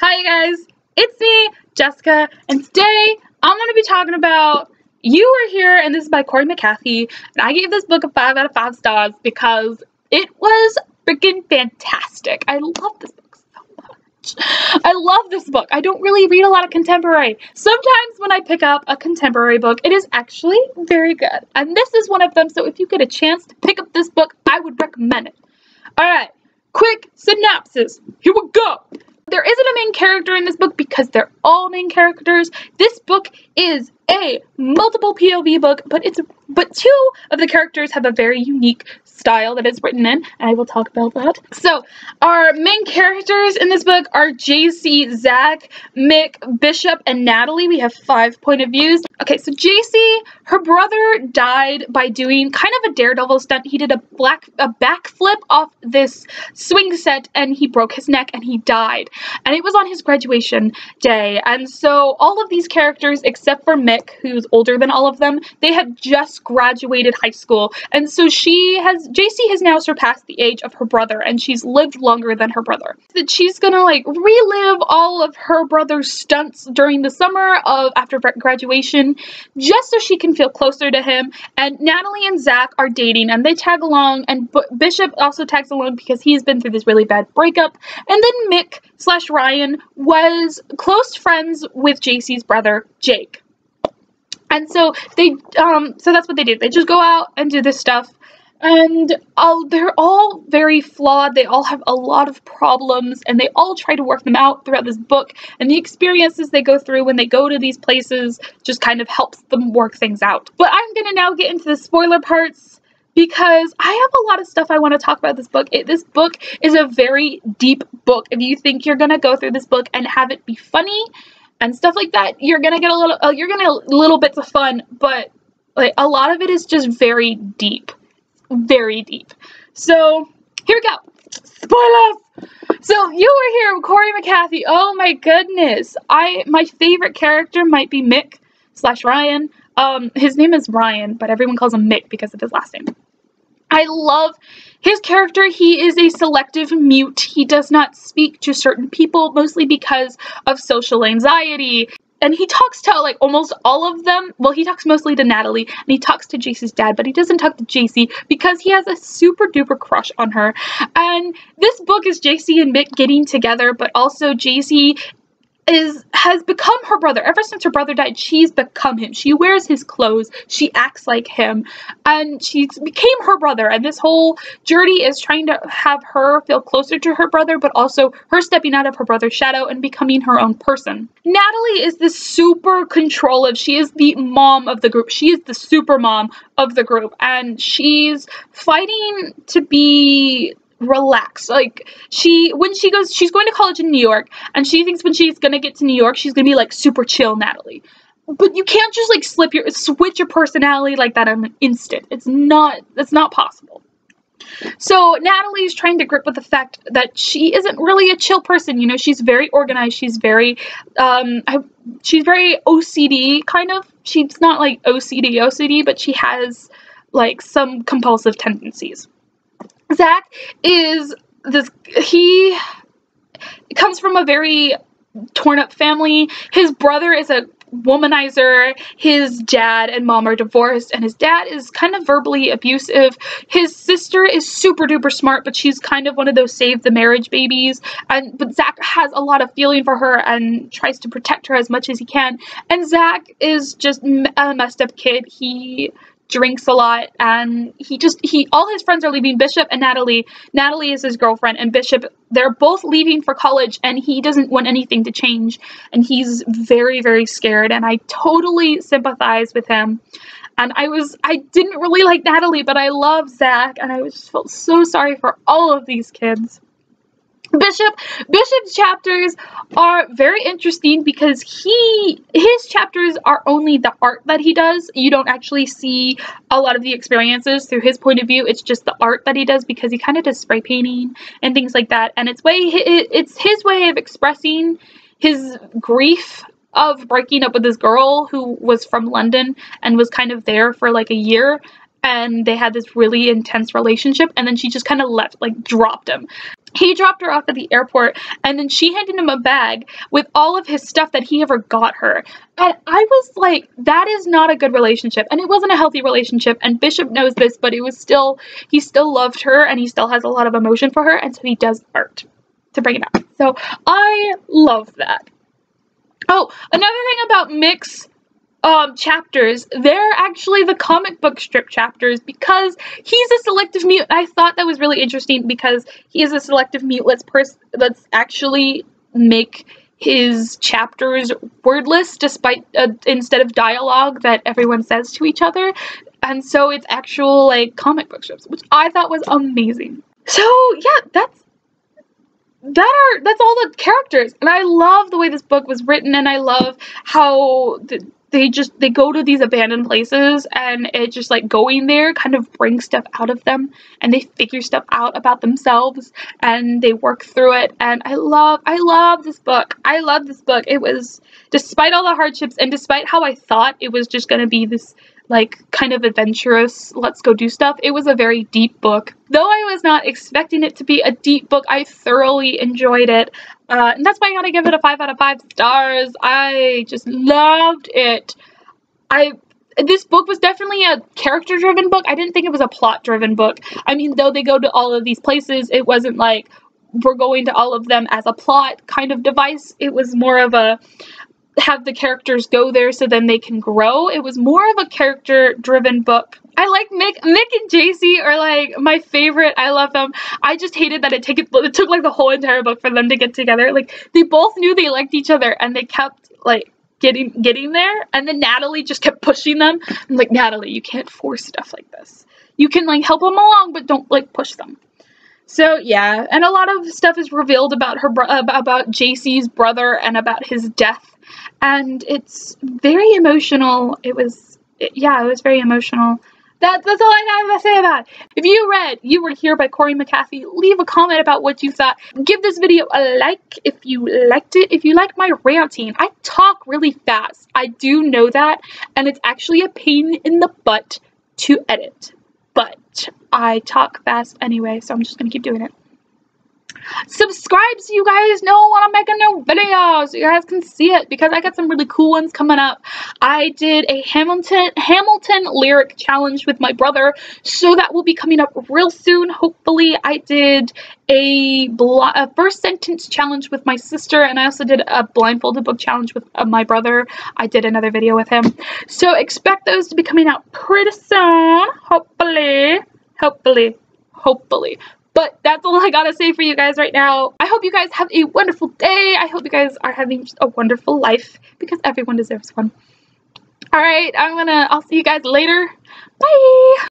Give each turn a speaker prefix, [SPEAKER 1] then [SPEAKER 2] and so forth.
[SPEAKER 1] Hi guys, it's me, Jessica, and today I'm going to be talking about You Were Here, and this is by Corey McCarthy, and I gave this book a 5 out of 5 stars because it was freaking fantastic. I love this book so much. I love this book. I don't really read a lot of contemporary. Sometimes when I pick up a contemporary book, it is actually very good, and this is one of them, so if you get a chance to pick up this book, I would recommend it. Alright, quick synopsis. Here we go. There isn't a main character in this book because they're all main characters. This book is a multiple POV book, but two of the characters have a very unique style that it's written in, and I will talk about that. So, our main characters in this book are JC, Zach, Mick, Bishop, and Natalie. We have 5 point of views. Okay, so JC, her brother died by doing kind of a daredevil stunt. He did a backflip off this swing set, and he broke his neck, and he died. And it was on his graduation day, and so all of these characters, except for Mick, who's older than all of them, they had just graduated high school, and so JC has now surpassed the age of her brother, and she's lived longer than her brother. That she's gonna like relive all of her brother's stunts during the summer after graduation, just so she can feel closer to him. And Natalie and Zach are dating, and they tag along, and Bishop also tags along because he's been through this really bad breakup. And then Mick/Ryan was close friends with JC's brother, Jake. And so so that's what they do. They just go out and do this stuff, and they're all very flawed. They all have a lot of problems, and they all try to work them out throughout this book. And the experiences they go through when they go to these places just kind of helps them work things out. But I'm gonna now get into the spoiler parts, because I have a lot of stuff I want to talk about this book. This book is a very deep book. If you think you're gonna go through this book and have it be funny and stuff like that, you're gonna get little bits of fun, but like a lot of it is just very deep. Very deep. So here we go. Spoilers! So You Were Here with Corey McCarthy. Oh my goodness. My favorite character might be Mick/Ryan. His name is Ryan, but everyone calls him Mick because of his last name. I love his character. He is a selective mute. He does not speak to certain people, mostly because of social anxiety. And he talks to, like, almost all of them. Well, he talks mostly to Natalie, and he talks to JC's dad, but he doesn't talk to JC because he has a super duper crush on her. And this book is JC and Mick getting together, but also JC has become her brother. Ever since her brother died, she's become him. She wears his clothes, she acts like him, and she became her brother. And this whole journey is trying to have her feel closer to her brother, but also her stepping out of her brother's shadow and becoming her own person. Natalie is this super controlling. She is the mom of the group. She is the super mom of the group, and she's fighting to be relax. Like, she's going to college in New York, and she thinks when she's gonna get to New York, she's gonna be like super chill Natalie. But you can't just like switch your personality like that on an instant. That's not possible. So Natalie's trying to grip with the fact that she isn't really a chill person. You know, she's very organized. She's very OCD kind of. She's not like OCD, but she has like some compulsive tendencies. Zach he comes from a very torn up family. His brother is a womanizer. His dad and mom are divorced, and his dad is kind of verbally abusive. His sister is super duper smart, but she's kind of one of those save the marriage babies. But Zach has a lot of feeling for her and tries to protect her as much as he can. And Zach is just a messed up kid. He drinks a lot, and all his friends are leaving. Bishop and Natalie is his girlfriend, and Bishop, they're both leaving for college, and he doesn't want anything to change, and he's very, very scared, and I totally sympathize with him. And I didn't really like Natalie, but I love Zach, and I just felt so sorry for all of these kids. Bishop's chapters are very interesting because his chapters are only the art that he does. You don't actually see a lot of the experiences through his point of view. It's just the art that he does, because he kind of does spray painting and things like that. And it's his way of expressing his grief of breaking up with this girl who was from London and was kind of there for like a year. and they had this really intense relationship, and then she just kind of left, like dropped him. He dropped her off at the airport, and then she handed him a bag with all of his stuff that he ever got her. And I was like, that is not a good relationship. And it wasn't a healthy relationship, and Bishop knows this, but it was still, he still loved her, and he still has a lot of emotion for her, and so he does art to bring it out. So I love that. Oh, another thing about Mick's chapters, they're actually the comic book strip chapters, because he's a selective mute. I thought that was really interesting, because he is a selective mute. Let's actually make his chapters wordless, despite instead of dialogue that everyone says to each other, and so it's actual like comic book strips, which I thought was amazing. So yeah, that's all the characters, and I love the way this book was written, and I love how they go to these abandoned places, and it just like going there kind of brings stuff out of them, and they figure stuff out about themselves, and they work through it. And I love this book. I love this book. It was, despite all the hardships and despite how I thought it was just gonna be this like kind of adventurous, let's go do stuff, it was a very deep book. Though I was not expecting it to be a deep book, I thoroughly enjoyed it. And that's why I gotta give it a 5 out of 5 stars. I just loved it. This book was definitely a character-driven book. I didn't think it was a plot-driven book. I mean, though they go to all of these places, it wasn't like we're going to all of them as a plot kind of device. It was more of a have the characters go there so then they can grow. It was more of a character-driven book. I like Mick and JC are like my favorite. I love them. I just hated that it took like the whole entire book for them to get together. Like, they both knew they liked each other, and they kept like getting there, and then Natalie just kept pushing them. I'm like, Natalie, you can't force stuff like this. You can like help them along, but don't like push them. So yeah, and a lot of stuff is revealed about about JC's brother and about his death, and it's very emotional. It was very emotional. That's all I have to say about it. If you read You Were Here by Corey McCarthy, leave a comment about what you thought. Give this video a like if you liked it. If you like my ranting, I talk really fast. I do know that, and it's actually a pain in the butt to edit. But I talk fast anyway, so I'm just gonna keep doing it. Subscribe so you guys know when I'm making new videos, so you guys can see it, because I got some really cool ones coming up. I did a Hamilton lyric challenge with my brother, so that will be coming up real soon, hopefully. I did a first sentence challenge with my sister, and I also did a blindfolded book challenge with my brother. I did another video with him, so expect those to be coming out pretty soon, hopefully. But that's all I gotta say for you guys right now. I hope you guys have a wonderful day. I hope you guys are having just a wonderful life, because everyone deserves one. Alright, I'll see you guys later. Bye!